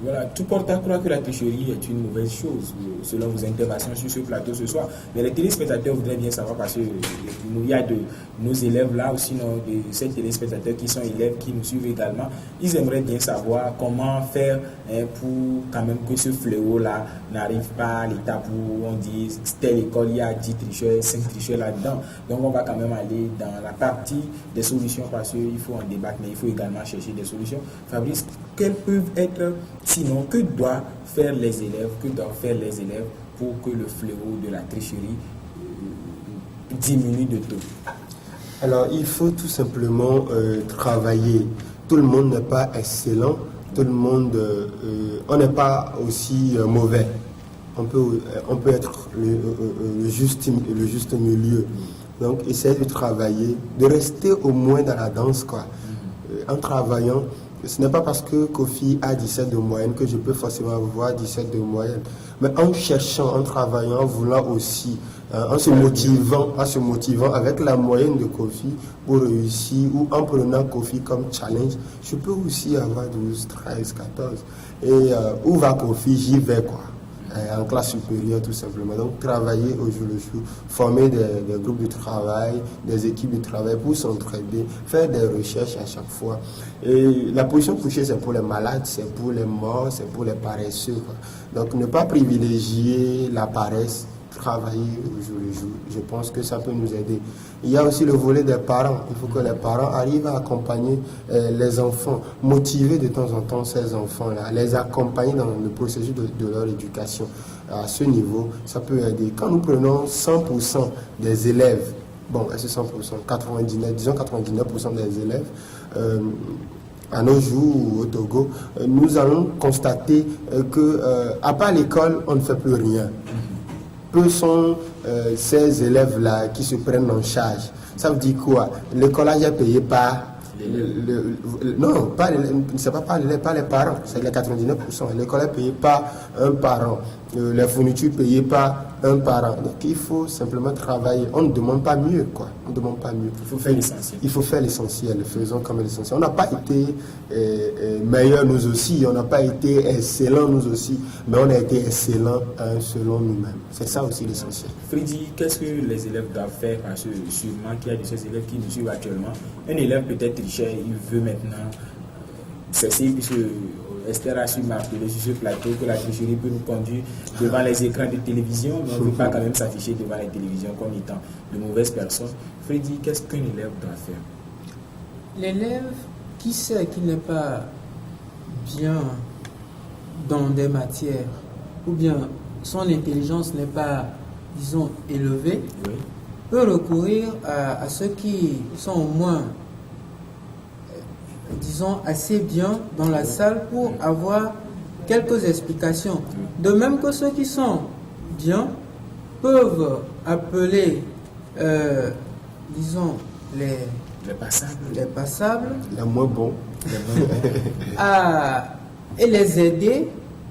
Voilà, tout porte à croire que la tricherie est une mauvaise chose, selon vos interventions sur ce plateau ce soir. Mais les téléspectateurs voudraient bien savoir, parce qu'il y a de nos élèves là, ou sinon de ces téléspectateurs qui sont élèves, qui nous suivent également. Ils aimeraient bien savoir comment faire pour quand même que ce fléau-là n'arrive pas à l'étape où on dit telle école, il y a 10 tricheurs, 5 tricheurs là-dedans. Donc on va quand même aller dans la partie des solutions, parce qu'il faut en débattre, mais il faut également chercher des solutions. Fabrice, quelles peuvent être, sinon, que doivent faire les élèves, pour que le fléau de la tricherie diminue de taux? Alors, il faut tout simplement travailler. Tout le monde n'est pas excellent, tout le monde, on n'est pas aussi mauvais. On peut être le juste milieu. Donc, essayer de travailler, de rester au moins dans la danse, quoi. En travaillant, ce n'est pas parce que Kofi a 17 de moyenne que je peux forcément avoir 17 de moyenne. Mais en cherchant, en travaillant, en voulant aussi, en se motivant avec la moyenne de Kofi pour réussir, ou en prenant Kofi comme challenge, je peux aussi avoir 12, 13, 14. Et où va Kofi, j'y vais, quoi. En classe supérieure tout simplement. Donc travailler au jour le jour, former des groupes de travail, des équipes de travail pour s'entraider, faire des recherches à chaque fois. Et la position couchée, c'est pour les malades, c'est pour les morts, c'est pour les paresseux, quoi. Donc ne pas privilégier la paresse, travailler au jour le jour. Je pense que ça peut nous aider. Il y a aussi le volet des parents. Il faut que les parents arrivent à accompagner les enfants, motiver de temps en temps ces enfants-là, les accompagner dans le processus de leur éducation. À ce niveau, ça peut aider. Quand nous prenons 100% des élèves, bon, c'est 100%, 99, disons 99% des élèves, à nos jours au Togo, nous allons constater que à part l'école, on ne fait plus rien. Peu sont ces élèves-là qui se prennent en charge. Ça veut dire quoi? L'écolage est payé par... non, c'est pas l'élève, pas les parents, c'est les 99%. L'école est payée par un parent. Les fournitures payées par un parent. Donc il faut simplement travailler. On ne demande pas mieux, quoi. On ne demande pas mieux. Il faut faire l'essentiel. Il faut faire l'essentiel. Faisons comme l'essentiel. On n'a pas été meilleurs nous aussi. On n'a pas été excellents nous aussi. Mais on a été excellents selon nous-mêmes. C'est ça aussi l'essentiel. Freddy, qu'est-ce que les élèves doivent faire? Parce que sûrement qu'il y a de ces élèves qui nous suivent actuellement. Un élève peut-être tricheur, il veut maintenant cesser, puisque Esther a su m'appeler sur ce plateau que la tricherie peut nous conduire devant les écrans de télévision, mais on ne veut pas quand même s'afficher devant les télévisions comme étant de mauvaises personnes. Freddy, qu'est-ce qu'un élève doit faire? L'élève qui sait qu'il n'est pas bien dans des matières, ou bien son intelligence n'est pas, disons, élevée, Oui. peut recourir à ceux qui sont au moins, disons, assez bien dans la salle pour avoir quelques explications. De même que ceux qui sont bien peuvent appeler, disons, les passables, Les moins bons. et les aider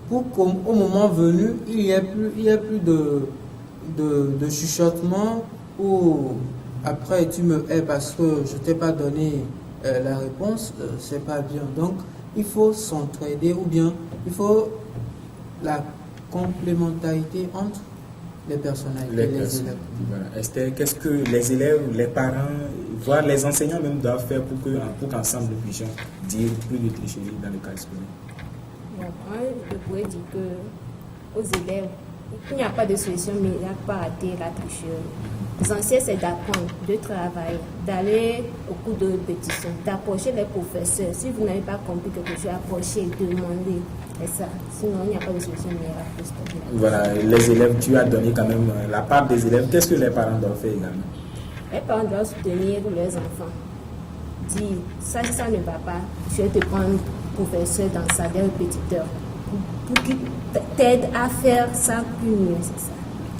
pour qu'au moment venu, il n'y ait plus de chuchotement ou après tu me hais parce que je ne t'ai pas donné la réponse, c'est pas bien. Donc il faut s'entraider ou bien il faut la complémentarité entre les personnalités et les élèves. Voilà. Esther, qu'est-ce que les élèves, les parents, voire les enseignants même doivent faire pour qu'ensemble nous puissions dire plus de tricherie dans le cadre scolaire? Bon, moi, je pourrais dire que aux élèves, il n'y a pas de solution miracle pour arrêter la tricherie. L'essentiel, c'est d'apprendre, de travailler, d'aller au cours de répétition, d'approcher les professeurs. Si vous n'avez pas compris quelque chose, approchez, demandez. C'est ça. Sinon, il n'y a pas de solution miracle pour stopper. Voilà, les élèves, tu as donné quand même la part des élèves. Qu'est-ce que les parents doivent faire également? Les parents doivent soutenir leurs enfants. Dire, ça, si ça ne va pas, je vais te prendre professeur dans sa des répétiteurs pour qu'il t'aide à faire ça plus mieux, c'est ça.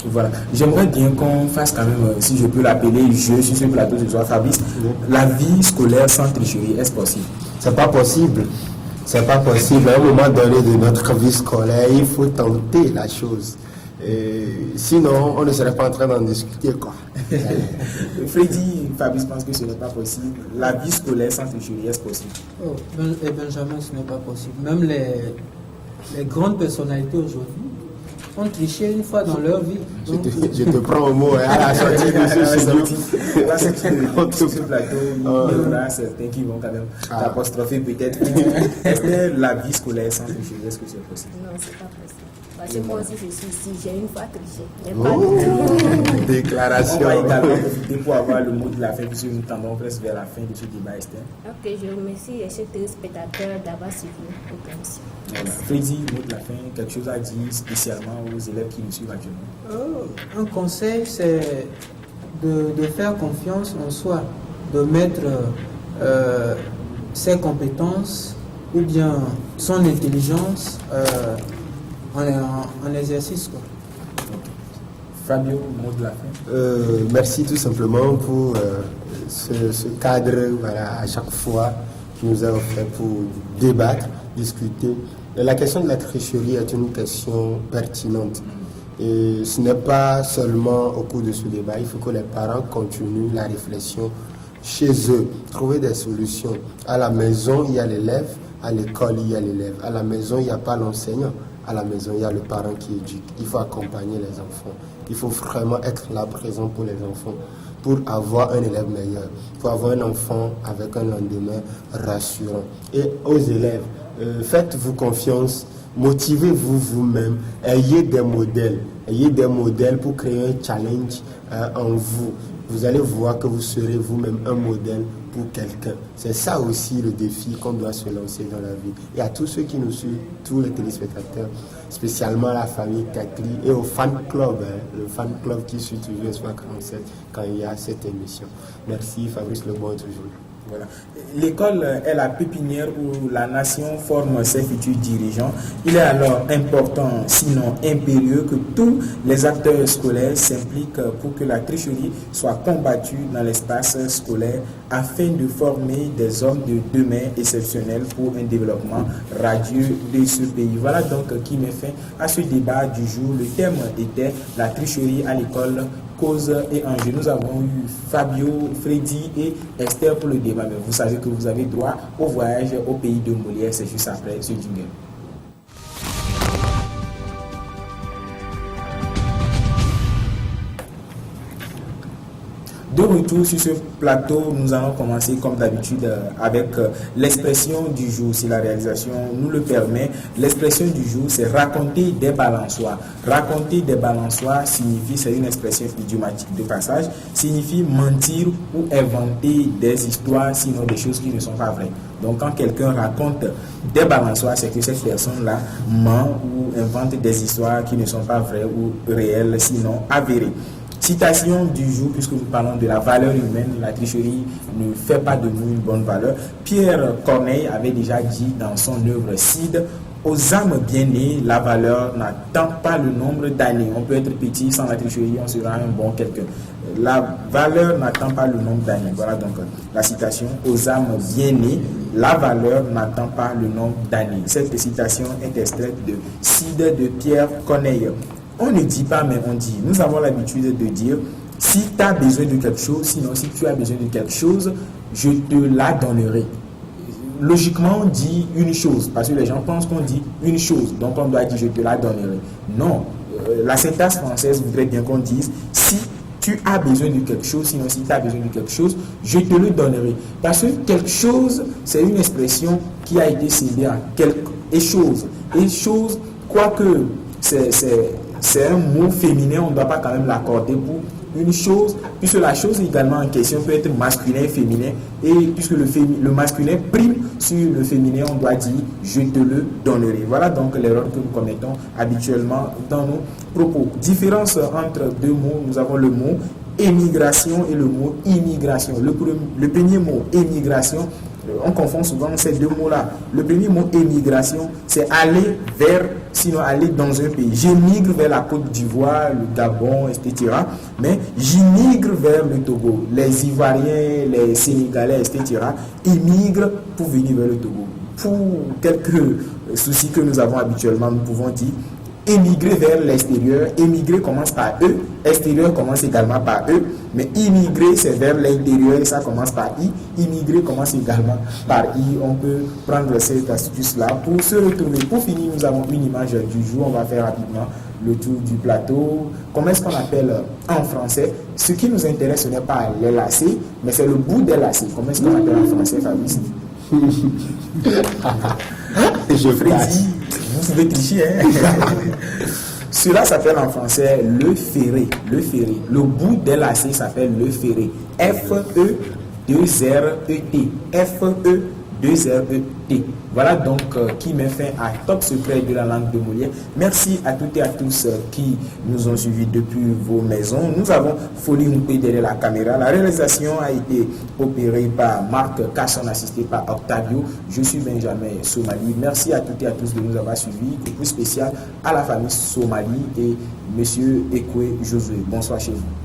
Voilà, j'aimerais bien qu'on fasse quand même, si je peux l'appeler jeu sur ce plateau ce soir, Fabrice, la vie scolaire sans tricherie, est-ce possible? C'est pas possible. C'est pas possible. À un moment donné de notre vie scolaire, il faut tenter la chose. Et sinon, on ne serait pas en train d'en discuter, quoi. Freddy, Fabrice pense que ce n'est pas possible. La vie scolaire sans tricherie, est-ce possible? Oh, et Benjamin, ce n'est pas possible. Même les grandes personnalités aujourd'hui ont triché une fois dans leur vie. Donc, Je te prends au mot, hein, à la sortie de ce studio. Là, c'est sur ce plateau, il y aura certains qui vont quand même t'apostropher peut-être. Est-ce que la vie scolaire sans tricherie, est-ce que c'est possible? Non, c'est pas possible. Parce que moi aussi, je suis ici, j'ai une fois triché. Mais pas du tout. Déclaration. On va également profiter pour avoir le mot de la fin, puisque nous tendons presque vers la fin de ce débat, Esther. Ok, je remercie les chers téléspectateurs d'avoir suivi notre émission. Voilà. Freddy, mot de la fin, quelque chose à dire spécialement aux élèves qui nous suivent actuellement? un conseil, c'est de faire confiance en soi, de mettre ses compétences ou bien son intelligence en exercice, quoi. Fabio, mot de la fin. Merci tout simplement pour ce cadre, voilà, à chaque fois qui nous a offert pour débattre, discuter. La question de la tricherie est une question pertinente. Et ce n'est pas seulement au cours de ce débat, il faut que les parents continuent la réflexion chez eux, trouver des solutions. À la maison, il y a l'élève, à l'école, il y a l'élève. À la maison, il n'y a pas l'enseignant. À la maison, il y a le parent qui éduque. Il faut accompagner les enfants. Il faut vraiment être là, présent pour les enfants, pour avoir un élève meilleur, pour avoir un enfant avec un lendemain rassurant. Et aux élèves, faites-vous confiance, motivez-vous vous-même, ayez des modèles pour créer un challenge en vous. Vous allez voir que vous serez vous-même un modèle pour quelqu'un. C'est ça aussi le défi qu'on doit se lancer dans la vie. Et à tous ceux qui nous suivent, tous les téléspectateurs, spécialement à la famille Catri et au fan club, le fan club qui suit toujours Espoir 47 quand il y a cette émission. Merci Fabrice Lebon toujours. Voilà. L'école est la pépinière où la nation forme ses futurs dirigeants. Il est alors important, sinon impérieux, que tous les acteurs scolaires s'impliquent pour que la tricherie soit combattue dans l'espace scolaire afin de former des hommes de demain exceptionnels pour un développement radieux de ce pays. Voilà donc qui met fin à ce débat du jour. Le thème était la tricherie à l'école, cause et enjeu. Nous avons eu Fabio, Freddy et Esther pour le débat. Mais vous savez que vous avez droit au voyage au pays de Molière. C'est juste après ce jingle. De retour sur ce plateau, nous allons commencer comme d'habitude avec l'expression du jour. Si la réalisation nous le permet, l'expression du jour, c'est raconter des balançoires. Raconter des balançoires signifie, c'est une expression idiomatique de passage, signifie mentir ou inventer des histoires, sinon des choses qui ne sont pas vraies. Donc quand quelqu'un raconte des balançoires, c'est que cette personne-là ment ou invente des histoires qui ne sont pas vraies ou réelles, sinon avérées. Citation du jour, puisque nous parlons de la valeur humaine, la tricherie ne fait pas de nous une bonne valeur. Pierre Corneille avait déjà dit dans son œuvre Cide, aux âmes bien nées, la valeur n'attend pas le nombre d'années. On peut être petit sans la tricherie, on sera un bon quelqu'un. La valeur n'attend pas le nombre d'années. Voilà donc la citation, aux âmes bien nées, la valeur n'attend pas le nombre d'années. Cette citation est extraite de Cide de Pierre Corneille. On ne dit pas, mais on dit. Nous avons l'habitude de dire, si tu as besoin de quelque chose, sinon si tu as besoin de quelque chose, je te la donnerai. Logiquement, on dit une chose, parce que les gens pensent qu'on dit une chose, donc on doit dire je te la donnerai. Non, la syntaxe française voudrait bien qu'on dise, si tu as besoin de quelque chose, sinon si tu as besoin de quelque chose, je te le donnerai. Parce que quelque chose, c'est une expression qui a été cédée à quelque chose. Et chose, quoique c'est un mot féminin, on ne doit pas quand même l'accorder pour une chose, puisque la chose également en question peut être masculin et féminin, et puisque le masculin prime sur le féminin, on doit dire je te le donnerai. Voilà donc l'erreur que nous commettons habituellement dans nos propos. Différence entre deux mots, nous avons le mot émigration et le mot immigration. Le premier mot émigration, on confond souvent ces deux mots-là. Le premier mot émigration, c'est aller vers, sinon aller dans un pays. J'émigre vers la Côte d'Ivoire, le Gabon, etc. Mais j'immigre vers le Togo. Les Ivoiriens, les Sénégalais, etc. émigrent pour venir vers le Togo. Pour quelques soucis que nous avons habituellement, nous pouvons dire émigrer vers l'extérieur. Émigrer commence par E, extérieur commence également par E, mais immigrer c'est vers l'intérieur et ça commence par I. Immigrer commence également par I. On peut prendre cette astuce-là pour se retrouver. Pour finir, nous avons une image du jour. On va faire rapidement le tour du plateau. Comment est-ce qu'on appelle en français? Ce qui nous intéresse, ce n'est pas les lacets, mais c'est le bout des lacets. Comment est-ce qu'on appelle en français, Fabrice? Je prédis. Vous pouvez tricher, hein? Cela s'appelle en français le ferré. Le ferré. Le bout des lacets s'appelle le ferré. F-E-2-R-E-T. F-E-2-R-E-T. 2RET. Voilà donc qui met fin à Top Secret de la langue de Molière. Merci à toutes et à tous qui nous ont suivis depuis vos maisons. Nous avons Folie Moupé derrière la caméra. La réalisation a été opérée par Marc Casson, assisté par Octavio. Je suis Benjamin Somali. Merci à toutes et à tous de nous avoir suivis. Coucou spécial à la famille Somali et Monsieur Ekwe Josué. Bonsoir chez vous.